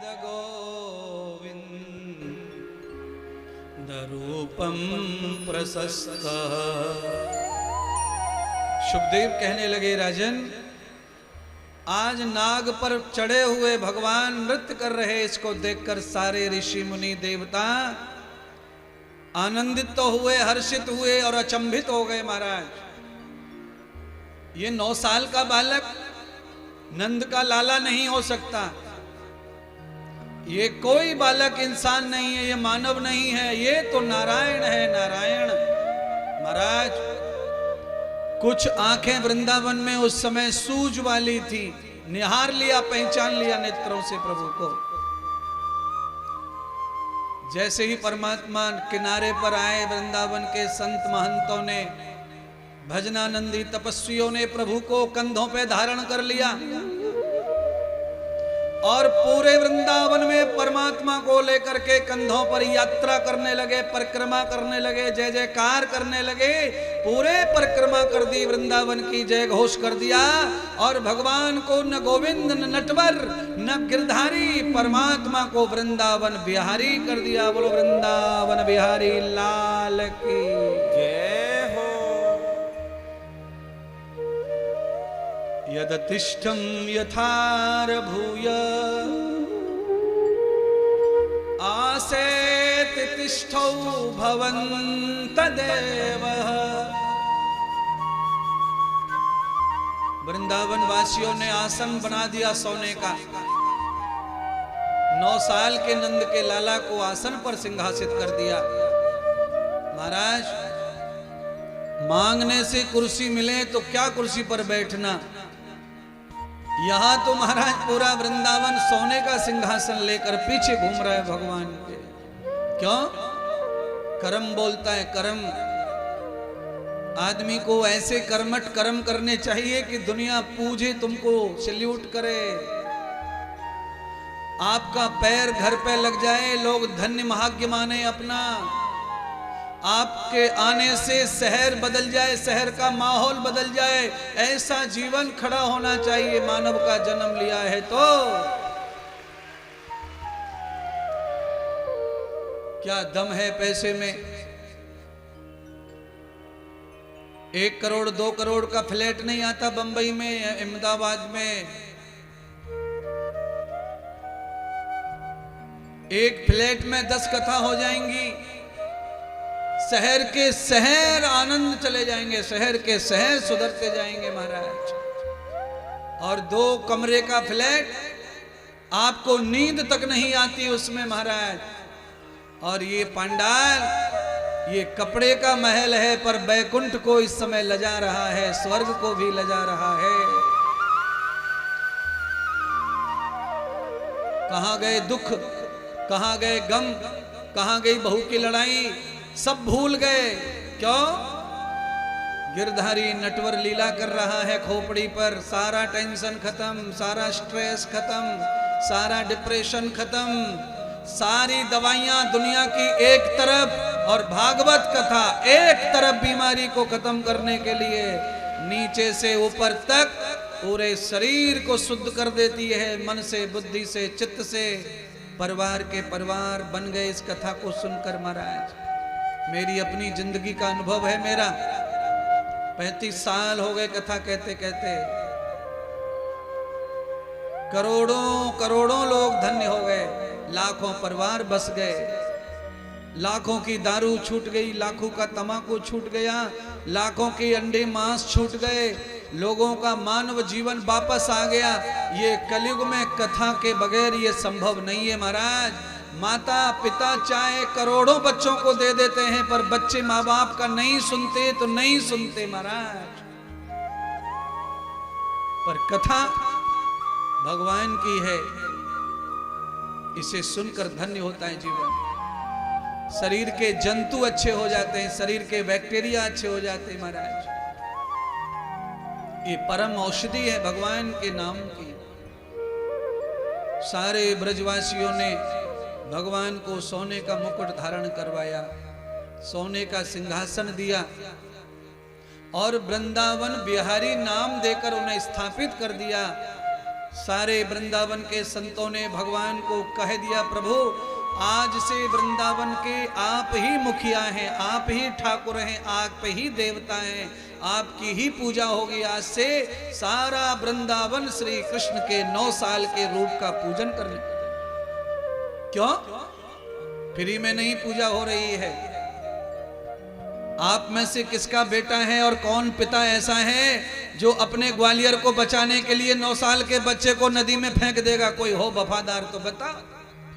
यद गोविंद रूपम प्रशस्त। सुखदेव कहने लगे, राजन आज नाग पर चढ़े हुए भगवान नृत्य कर रहे, इसको देखकर सारे ऋषि मुनि देवता आनंदित तो हुए, हर्षित हुए और अचंभित हो गए। महाराज ये 9 साल का बालक नंद का लाला नहीं हो सकता। ये कोई बालक इंसान नहीं है, ये मानव नहीं है, ये तो नारायण है, नारायण। महाराज कुछ आंखें वृंदावन में उस समय सूझ वाली थी, निहार लिया, पहचान लिया नेत्रों से प्रभु को। जैसे ही परमात्मा किनारे पर आए, वृंदावन के संत महंतों ने, भजनानंदी तपस्वियों ने प्रभु को कंधों पे धारण कर लिया और पूरे वृंदावन में परमात्मा को लेकर के कंधों पर यात्रा करने लगे, परिक्रमा करने लगे, जय जयकार करने लगे। पूरे परिक्रमा कर दी, वृंदावन की जय घोष कर दिया और भगवान को न गोविंद न नटवर न गिरधारी, परमात्मा को वृंदावन बिहारी कर दिया। बोलो वृंदावन बिहारी लाल की जय हो। यदतिष्ठं यथारभूय आसेति तिष्ठौ भवन्तदेव। वृंदावन वासियों ने आसन बना दिया सोने का। 9 साल के नंद के लाला को आसन पर सिंहासित कर दिया। महाराज मांगने से कुर्सी मिले तो क्या कुर्सी पर बैठना, यहां तो महाराज पूरा वृंदावन सोने का सिंहासन लेकर पीछे घूम रहा है भगवान के। क्यों? कर्म बोलता है, कर्म। आदमी को ऐसे कर्मठ कर्म करने चाहिए कि दुनिया पूजे, तुमको सैल्यूट करे, आपका पैर घर पे लग जाए, लोग धन्य भाग्य माने अपना। आपके आने से शहर बदल जाए, शहर का माहौल बदल जाए, ऐसा जीवन खड़ा होना चाहिए। मानव का जन्म लिया है तो क्या दम है पैसे में? 1 करोड़ 2 करोड़ का फ्लैट नहीं आता बंबई में, अहमदाबाद में। एक फ्लैट में 10 कथा हो जाएंगी। शहर के शहर आनंद चले जाएंगे, शहर के शहर सुधरते जाएंगे महाराज। और 2 कमरे का फ्लैट, आपको नींद तक नहीं आती उसमें महाराज। और ये पंडाल, ये कपड़े का महल है, पर बैकुंठ को इस समय लजा रहा है, स्वर्ग को भी लजा रहा है। कहां गए दुख, कहां गए गम, कहां गई बहू की लड़ाई, सब भूल गए। क्यों? गिरधारी नटवर लीला कर रहा है खोपड़ी पर। सारा टेंशन खत्म, सारा स्ट्रेस खत्म, सारा डिप्रेशन खत्म, सारी दवाइयां दुनिया की एक तरफ और भागवत कथा एक तरफ बीमारी को खत्म करने के लिए नीचे से ऊपर तक पूरे शरीर को शुद्ध कर देती है। मन से, बुद्धि से, चित्त से परिवार के परिवार बन गए इस कथा को सुनकर महाराज। मेरी अपनी जिंदगी का अनुभव है मेरा। 35 साल हो गए कथा कहते कहते। करोड़ों करोड़ों लोग धन्य हो गए, लाखों परिवार बस गए, लाखों की दारू छूट गई, लाखों का तंबाकू छूट गया, लाखों के अंडे मांस छूट गए, लोगों का मानव जीवन वापस आ गया। ये कलयुग में कथा के बगैर ये संभव नहीं है महाराज। माता पिता चाहे करोड़ों बच्चों को दे देते हैं, पर बच्चे माँ बाप का नहीं सुनते तो नहीं सुनते महाराज। पर कथा भगवान की है, इसे सुनकर धन्य होता है जीवन। शरीर के जंतु अच्छे हो जाते हैं, शरीर के बैक्टीरिया अच्छे हो जाते हैं महाराज। ये परम औषधि है भगवान के नाम की। सारे ब्रजवासियों ने भगवान को सोने का मुकुट धारण करवाया, सोने का सिंहासन दिया और वृंदावन बिहारी नाम देकर उन्हें स्थापित कर दिया। सारे वृंदावन के संतों ने भगवान को कह दिया, प्रभु आज से वृंदावन के आप ही मुखिया हैं, आप ही ठाकुर हैं, आप ही देवता हैं, आपकी ही पूजा होगी। आज से सारा वृंदावन श्री कृष्ण के 9 साल के रूप का पूजन करने। क्यों? फ्री में नहीं पूजा हो रही है। आप में से किसका बेटा है और कौन पिता ऐसा है जो अपने ग्वालियर को बचाने के लिए 9 साल के बच्चे को नदी में फेंक देगा? कोई हो वफादार तो बता।